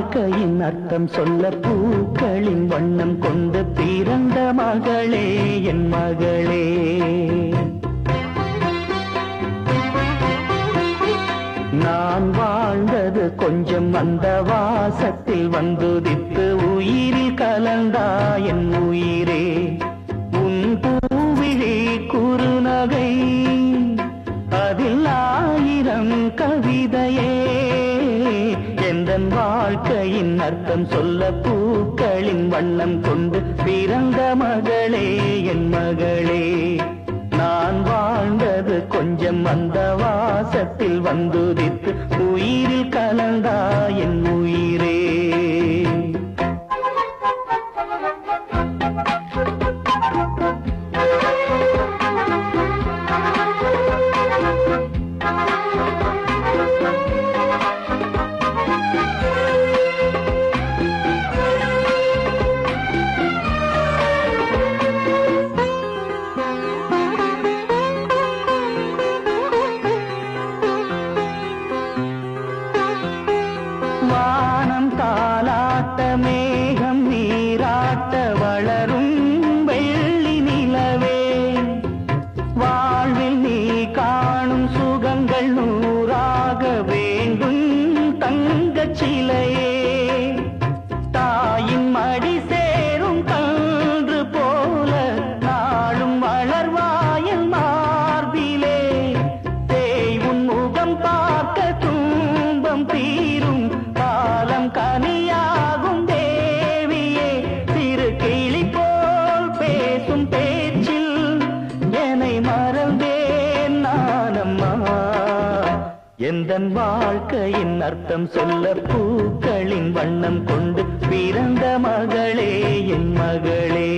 வாழ்க்கையின் அர்த்தம் சொல்ல பூக்களின் வண்ணம் கொண்டு பிறந்த மகளே என் மகளே. நான் வாழ்ந்தது கொஞ்சம் அந்த வாசத்தில் வந்துதித்து உயிரில் கலந்தா என் உயிரே. உன் பூவிழி குறுநகை அதில் ஆயிரம் கவிதையே. எந்தன் வாழ்க்கையின் அர்த்தம் சொல்ல பூக்களின் வண்ணம் கொண்டு பிறந்த மகளே என் மகளே. நான் வாழ்ந்தது கொஞ்சம் அந்த வாசத்தில் வந்துதித்து உயிரில் கலந்தா என் உயிரே. வானம் தாலாட்ட மேகம் நீராட்ட வளரும் வெள்ளி நிலவே. வாழ்வில் நீ காணும் சுகங்கள் நூறாக வேண்டும் தங்கச் சிலையே. தாயின் மடி சேரும் கன்று போல நாளும் வளர்வாயல் மார்பிலே. தேய் உன் முகம் பார்க்க துன்பம் தீரும் காலம் கனியாகும் தேவியே. சிறு கிளி போல் பேசும் பேச்சில் என்னை மறந்தேன் நானம்மா. எந்தன் வாழ்க்கையின் அர்த்தம் சொல்ல பூக்களின் வண்ணம் கொண்டு பிறந்த மகளே என் மகளே.